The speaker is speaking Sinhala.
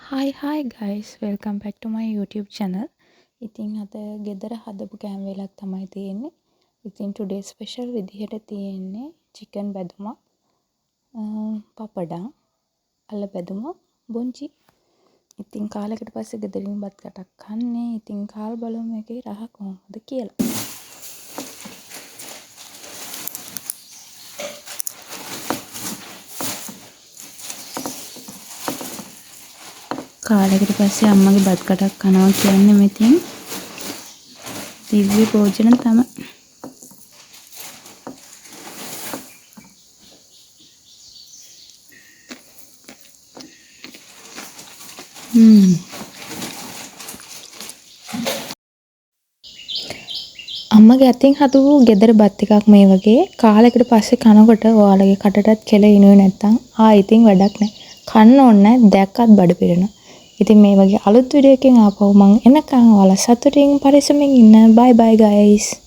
Hi guys, welcome back to my YouTube channel. ඉතින් අද ගෙදර හදපු කෑම වේලක් තමයි තියෙන්නේ. ඉතින් today special විදිහට තියෙන්නේ chicken බැදුමක්, පපඩම්, අල බැදුමක්, බොන්චි. ඉතින් කාලෙකට පස්සේ ගෙදරින් බත් කටක් කන්නේ. ඉතින් කාලා බලමු මේකේ රහ කොහොමද කියලා. කාලෙකට පස්සේ අම්මගේ බත් කටක් කනවා කියන්නේ මෙතින් දිව්‍ය භෝජන තමයි. අම්මගේ අතින් හදපු ගෙදර බත් එකක් මේ වගේ කාලෙකට පස්සේ කනකොට ඔයාලගේ කටටත් කෙල ඉනුවේ නැත්තම් ඉතින් වැඩක් නැහැ. කන්න ඕනේ නැහැ දැක්කත් බඩ පිරෙනවා. ඉතින් මේ වගේ අලුත් වීඩියෝ එකකින් ආපහු මම එනකන් ඔයාලා සතුටින් පරිස්සමින් ඉන්න. bye guys.